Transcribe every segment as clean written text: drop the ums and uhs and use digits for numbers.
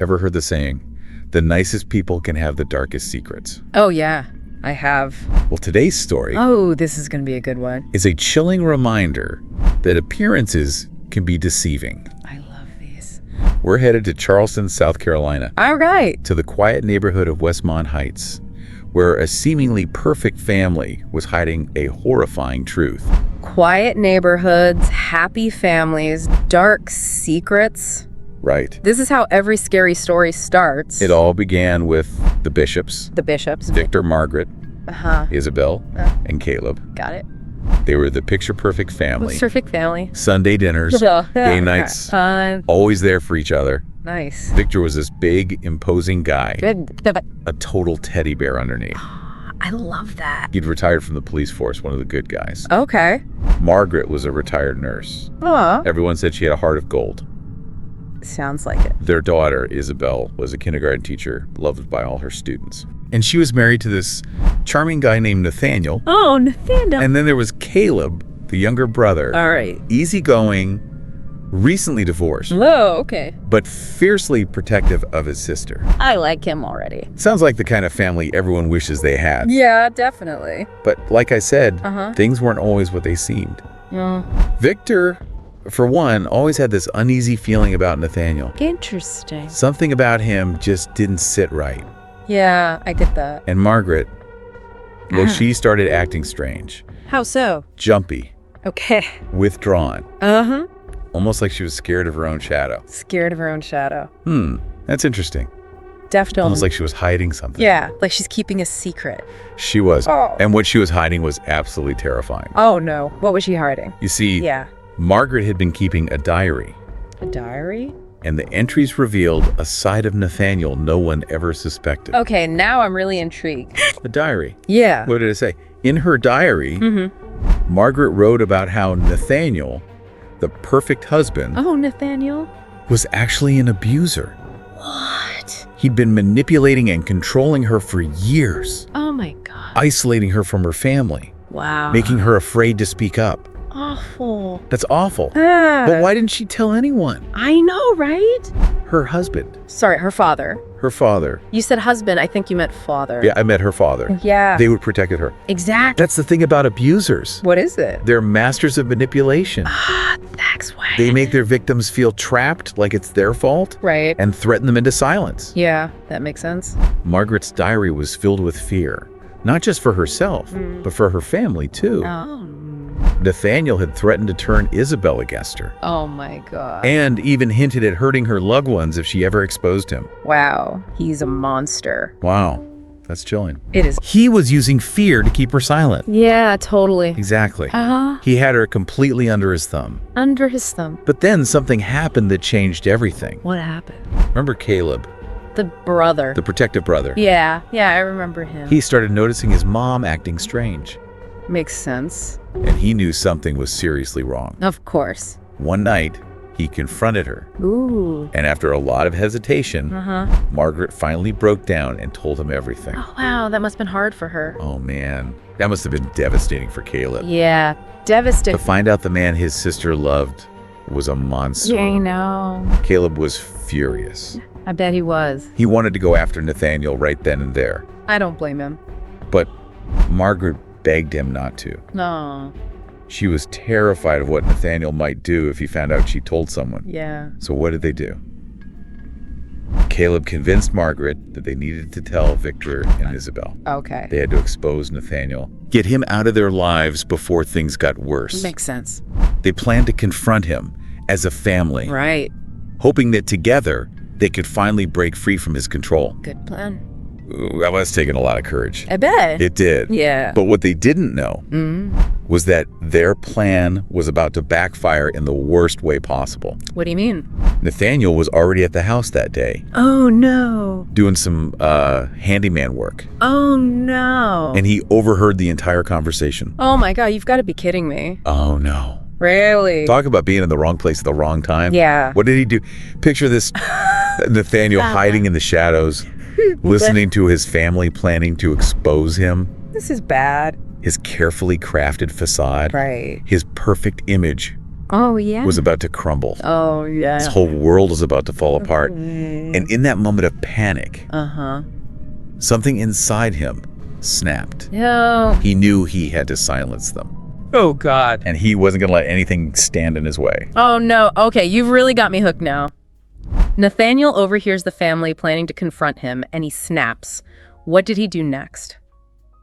Ever heard the saying, the nicest people can have the darkest secrets? Oh, yeah, I have. Well, today's story Oh, this is going to be a good one. is a chilling reminder that appearances can be deceiving. I love these. We're headed to Charleston, South Carolina, All right. to the quiet neighborhood of Westmont Heights, where a seemingly perfect family was hiding a horrifying truth. Quiet neighborhoods, happy families, dark secrets. Right. This is how every scary story starts. It all began with the Bishops, The Bishops. Victor, Margaret, Uh-huh. Isabel, and Caleb. Got it. They were the picture-perfect family. Perfect family. Sunday dinners, game nights, always there for each other. Nice. Victor was this big, imposing guy, Good. a total teddy bear underneath. I love that. He'd retired from the police force, one of the good guys. Okay. Margaret was a retired nurse. Aw. Everyone said she had a heart of gold. Sounds like it. Their daughter, Isabel, was a kindergarten teacher, loved by all her students. And she was married to this charming guy named Nathaniel. Oh, Nathaniel. And then there was Caleb, the younger brother. All right. Easygoing, recently divorced, Whoa, okay. but fiercely protective of his sister. I like him already. Sounds like the kind of family everyone wishes they had. Yeah, definitely. But like I said, Uh-huh. things weren't always what they seemed. Yeah. Victor, for one, always had this uneasy feeling about Nathaniel. Interesting. Something about him just didn't sit right. Yeah, I get that. And Margaret, well, she started acting strange, How so? jumpy, Okay. withdrawn, Uh-huh. almost like she was scared of her own shadow. Scared of her own shadow. That's interesting. Definitely. Almost like she was hiding something. Yeah, like she's keeping a secret. She was. Oh. And what she was hiding was absolutely terrifying. Oh, no. What was she hiding? You see, Yeah. Margaret had been keeping a diary, A diary? and the entries revealed a side of Nathaniel no one ever suspected. Okay, now I'm really intrigued. A diary. Yeah. What did it say? In her diary, Margaret wrote about how Nathaniel, the perfect husband, Oh, Nathaniel. was actually an abuser. What? He'd been manipulating and controlling her for years, Oh, my God. isolating her from her family, Wow. making her afraid to speak up. Awful. That's awful. Ah, But why didn't she tell anyone? I know, right? Her husband, Sorry, her father. her father. You said husband. I think you meant father. Yeah, I met her father. Yeah. They would protected her. Exactly. That's the thing about abusers. What is it? They're masters of manipulation. Ah, that's why. They make their victims feel trapped, like it's their fault, Right. and threaten them into silence. Yeah, that makes sense. Margaret's diary was filled with fear, not just for herself, but for her family too. Oh. Nathaniel had threatened to turn Isabel against her, Oh my God. and even hinted at hurting her loved ones if she ever exposed him. Wow. He's a monster. Wow, that's chilling. It is. He was using fear to keep her silent. Yeah, totally. Exactly. Uh-huh. He had her completely under his thumb. Under his thumb. But then something happened that changed everything. What happened? Remember Caleb, The brother. the protective brother? Yeah, I remember him. He started noticing his mom acting strange, Makes sense. and he knew something was seriously wrong. Of course. One night, he confronted her, Ooh. and after a lot of hesitation, Uh-huh. Margaret finally broke down and told him everything. Oh, wow. That must have been hard for her. Oh man, that must have been devastating for Caleb. Yeah. To Devastating. find out the man his sister loved was a monster. Yeah, I know. Caleb was furious. I bet he was. He wanted to go after Nathaniel right then and there, I don't blame him. but Margaret begged him not to. No. She was terrified of what Nathaniel might do if he found out she told someone. Yeah. So what did they do? Caleb convinced Margaret that they needed to tell Victor and Isabel. Okay. They had to expose Nathaniel, get him out of their lives before things got worse. Makes sense. They planned to confront him as a family, Right. hoping that together they could finally break free from his control. Good plan. Ooh, that was taking a lot of courage. I bet. It did. Yeah. But what they didn't know Mm. was that their plan was about to backfire in the worst way possible. What do you mean? Nathaniel was already at the house that day, Oh, no. doing some handyman work, Oh, no. and he overheard the entire conversation. Oh, my God. You've got to be kidding me. Oh no. Really? Talk about being in the wrong place at the wrong time. Yeah. What did he do? Picture this Nathaniel hiding in the shadows, listening to his family planning to expose him, This is bad. his carefully crafted facade, Right. his perfect image Oh, yeah. was about to crumble. Oh, yeah. His whole world was about to fall apart. And in that moment of panic, something inside him snapped. No. He knew he had to silence them. Oh, God. And he wasn't going to let anything stand in his way. Oh, no. Okay, you've really got me hooked now. Nathaniel overhears the family planning to confront him, and he snaps. What did he do next?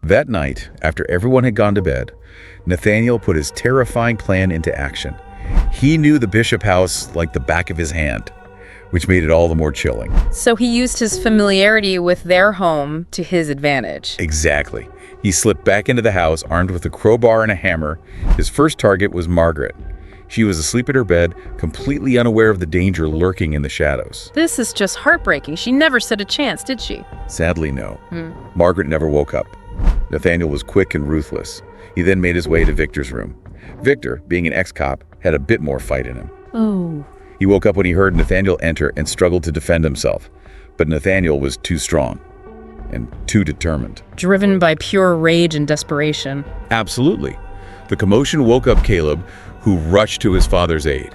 That night, after everyone had gone to bed, Nathaniel put his terrifying plan into action. He knew the Bishop house like the back of his hand, which made it all the more chilling. So he used his familiarity with their home to his advantage. Exactly. He slipped back into the house armed with a crowbar and a hammer. His first target was Margaret. She was asleep at her bed, completely unaware of the danger lurking in the shadows. This is just heartbreaking. She never stood a chance, did she? Sadly, no. Margaret never woke up. Nathaniel was quick and ruthless. He then made his way to Victor's room. Victor, being an ex-cop, had a bit more fight in him. Oh. He woke up when he heard Nathaniel enter and struggled to defend himself. But Nathaniel was too strong and too determined. Driven by pure rage and desperation. Absolutely. The commotion woke up Caleb, who rushed to his father's aid.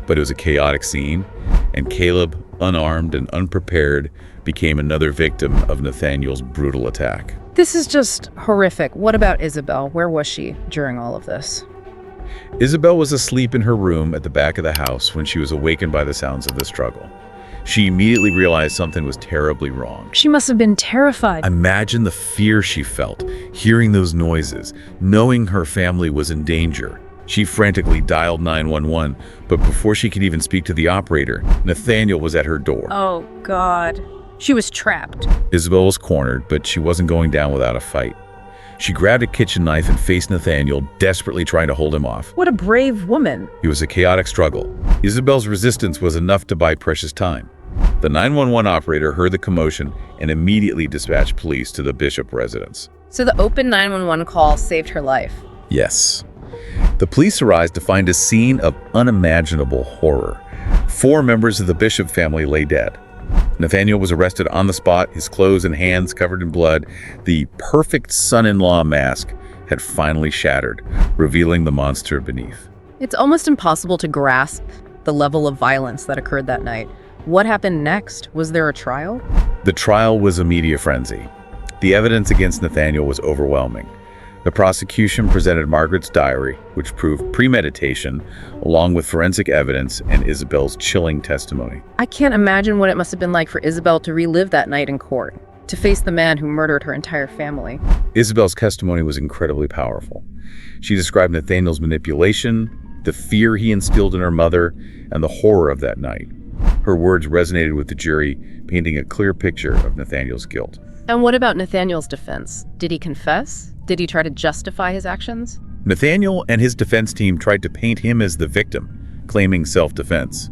But it was a chaotic scene, and Caleb, unarmed and unprepared, became another victim of Nathaniel's brutal attack. This is just horrific. What about Isabel? Where was she during all of this? Isabel was asleep in her room at the back of the house when she was awakened by the sounds of the struggle. She immediately realized something was terribly wrong. She must have been terrified. Imagine the fear she felt, hearing those noises, knowing her family was in danger. She frantically dialed 911, but before she could even speak to the operator, Nathaniel was at her door. Oh, God. She was trapped. Isabel was cornered, but she wasn't going down without a fight. She grabbed a kitchen knife and faced Nathaniel, desperately trying to hold him off. What a brave woman. It was a chaotic struggle. Isabel's resistance was enough to buy precious time. The 911 operator heard the commotion and immediately dispatched police to the Bishop residence. So the open 911 call saved her life. Yes. The police arrived to find a scene of unimaginable horror. 4 members of the Bishop family lay dead. Nathaniel was arrested on the spot, his clothes and hands covered in blood. The perfect son-in-law mask had finally shattered, revealing the monster beneath. It's almost impossible to grasp the level of violence that occurred that night. What happened next? Was there a trial? The trial was a media frenzy. The evidence against Nathaniel was overwhelming. The prosecution presented Margaret's diary, which proved premeditation, along with forensic evidence and Isabel's chilling testimony. I can't imagine what it must have been like for Isabel to relive that night in court, to face the man who murdered her entire family. Isabel's testimony was incredibly powerful. She described Nathaniel's manipulation, the fear he instilled in her mother, and the horror of that night. Her words resonated with the jury, painting a clear picture of Nathaniel's guilt. And what about Nathaniel's defense? Did he confess? Did he try to justify his actions? Nathaniel and his defense team tried to paint him as the victim, claiming self-defense,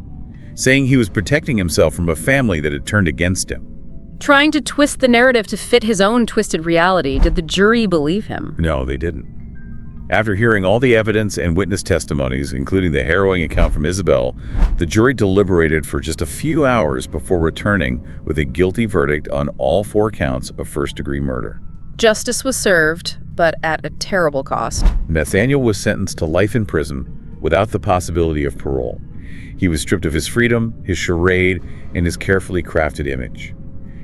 saying he was protecting himself from a family that had turned against him. Trying to twist the narrative to fit his own twisted reality. Did the jury believe him? No, they didn't. After hearing all the evidence and witness testimonies, including the harrowing account from Isabel, the jury deliberated for just a few hours before returning with a guilty verdict on all 4 counts of first-degree murder. Justice was served, but at a terrible cost. Nathaniel was sentenced to life in prison without the possibility of parole. He was stripped of his freedom, his charade, and his carefully crafted image.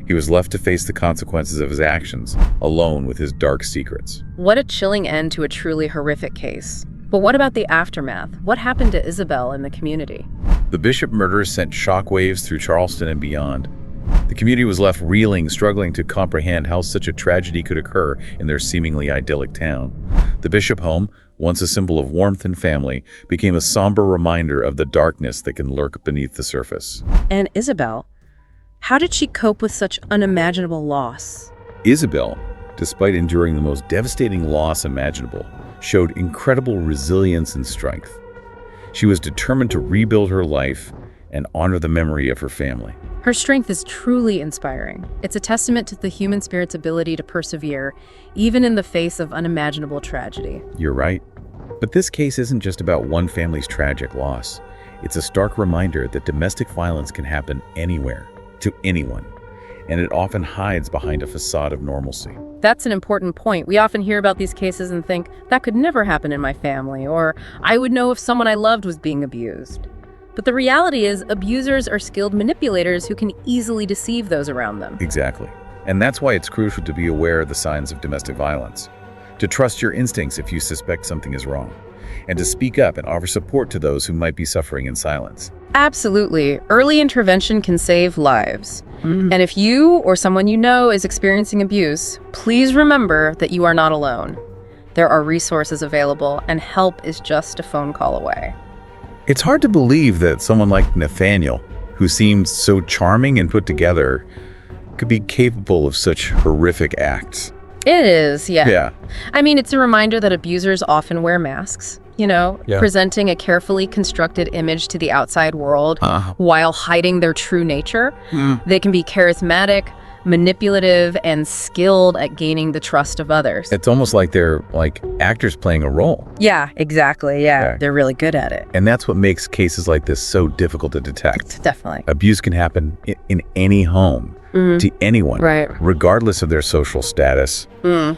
He was left to face the consequences of his actions, alone with his dark secrets. What a chilling end to a truly horrific case. But what about the aftermath? What happened to Isabel and the community? The Bishop murder sent shockwaves through Charleston and beyond. The community was left reeling, struggling to comprehend how such a tragedy could occur in their seemingly idyllic town. The Bishop home, once a symbol of warmth and family, became a somber reminder of the darkness that can lurk beneath the surface. And Isabel? How did she cope with such unimaginable loss? Isabel, despite enduring the most devastating loss imaginable, showed incredible resilience and strength. She was determined to rebuild her life and honor the memory of her family. Her strength is truly inspiring. It's a testament to the human spirit's ability to persevere, even in the face of unimaginable tragedy. You're right. But this case isn't just about one family's tragic loss. It's a stark reminder that domestic violence can happen anywhere, to anyone. and it often hides behind a facade of normalcy. That's an important point. We often hear about these cases and think, that could never happen in my family, or I would know if someone I loved was being abused. But the reality is, abusers are skilled manipulators who can easily deceive those around them. Exactly. And that's why it's crucial to be aware of the signs of domestic violence, to trust your instincts if you suspect something is wrong, and to speak up and offer support to those who might be suffering in silence. Absolutely. Early intervention can save lives. And if you or someone you know is experiencing abuse, please remember that you are not alone. There are resources available, and help is just a phone call away. It's hard to believe that someone like Nathaniel, who seemed so charming and put together, could be capable of such horrific acts. It is, yeah. Yeah. I mean, it's a reminder that abusers often wear masks, presenting a carefully constructed image to the outside world while hiding their true nature. They can be charismatic, manipulative, and skilled at gaining the trust of others. It's almost like they're like actors playing a role. Yeah, exactly. Yeah, Okay. they're really good at it. And that's what makes cases like this so difficult to detect. Definitely. Abuse can happen in any home to anyone, Right. regardless of their social status,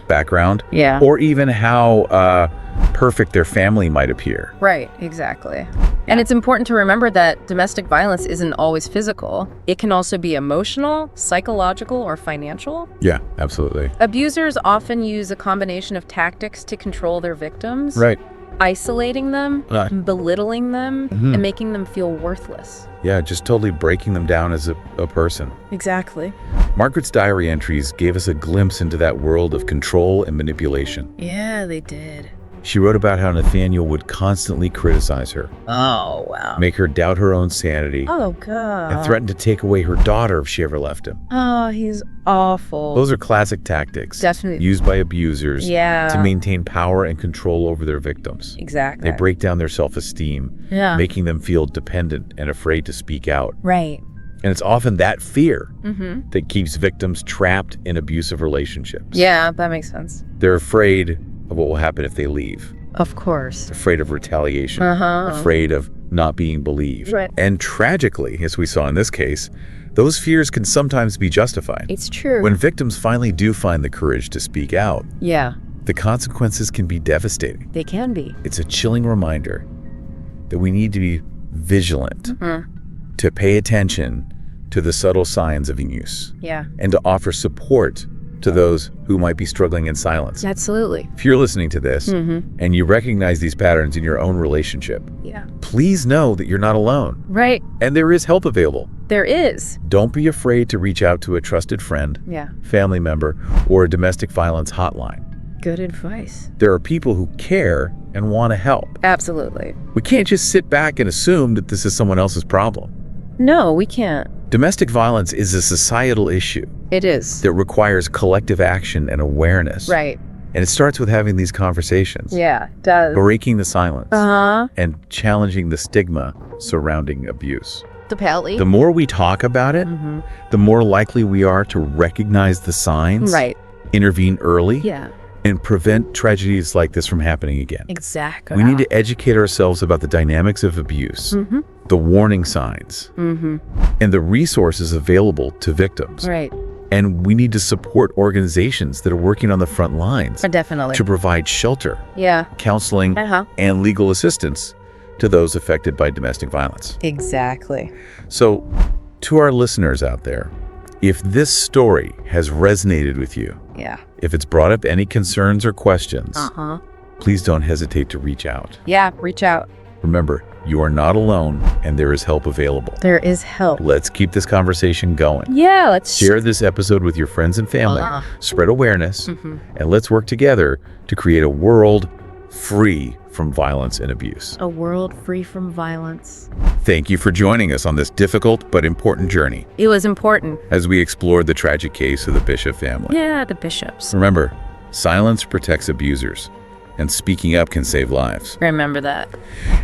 background, Yeah. or even how perfect their family might appear. Right, exactly. And it's important to remember that domestic violence isn't always physical. It can also be emotional, psychological, or financial. Yeah, absolutely. Abusers often use a combination of tactics to control their victims, Right. isolating them, Right. belittling them, and making them feel worthless. Yeah, just totally breaking them down as a person. Exactly. Margaret's diary entries gave us a glimpse into that world of control and manipulation. Yeah, they did. She wrote about how Nathaniel would constantly criticize her, Oh, wow. make her doubt her own sanity, Oh, God. and threaten to take away her daughter if she ever left him. Oh, he's awful. Those are classic tactics Definitely. used by abusers Yeah. to maintain power and control over their victims. Exactly. They break down their self-esteem, Yeah. making them feel dependent and afraid to speak out. Right. And it's often that fear that keeps victims trapped in abusive relationships. Yeah, that makes sense. They're afraid of what will happen if they leave, Of course. afraid of retaliation, Uh-huh. afraid of not being believed. Right. And tragically, as we saw in this case, those fears can sometimes be justified. It's true. When victims finally do find the courage to speak out, Yeah, the consequences can be devastating. they can be. It's a chilling reminder that we need to be vigilant, to pay attention to the subtle signs of abuse, Yeah, and to offer support to those who might be struggling in silence. absolutely. If you're listening to this and you recognize these patterns in your own relationship, Yeah. please know that you're not alone Right. and there is help available. There is. Don't be afraid to reach out to a trusted friend, Yeah. family member, or a domestic violence hotline. Good advice. There are people who care and want to help. Absolutely. We can't just sit back and assume that this is someone else's problem. No, we can't. Domestic violence is a societal issue It is. that requires collective action and awareness. Right. And it starts with having these conversations, Yeah, it does. breaking the silence, Uh-huh. and challenging the stigma surrounding abuse. Definitely. The more we talk about it, the more likely we are to recognize the signs, Right. intervene early, Yeah. and prevent tragedies like this from happening again. Exactly. We need to educate ourselves about the dynamics of abuse, the warning signs, and the resources available to victims. Right. And we need to support organizations that are working on the front lines Definitely. to provide shelter, Yeah. counseling, Uh-huh. and legal assistance to those affected by domestic violence. Exactly. So, to our listeners out there, if this story has resonated with you, Yeah. if it's brought up any concerns or questions, Uh-huh. please don't hesitate to reach out. Yeah, reach out. Remember, you are not alone and there is help available. There is help. Let's keep this conversation going. Yeah, let's Share this episode with your friends and family, spread awareness, and let's work together to create a world free from violence and abuse. a world free from violence. Thank you for joining us on this difficult but important journey It was important. as we explored the tragic case of the Bishop family. Yeah, the bishops. Remember, silence protects abusers, and speaking up can save lives. Remember that.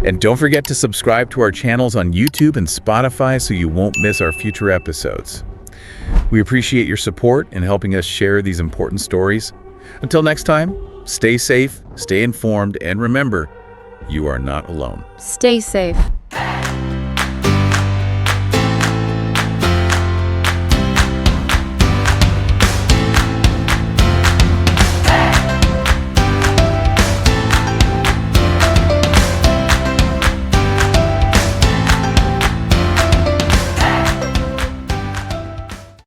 And don't forget to subscribe to our channels on YouTube and Spotify so you won't miss our future episodes. We appreciate your support in helping us share these important stories. Until next time, stay safe, stay informed, and remember, you are not alone. Stay safe.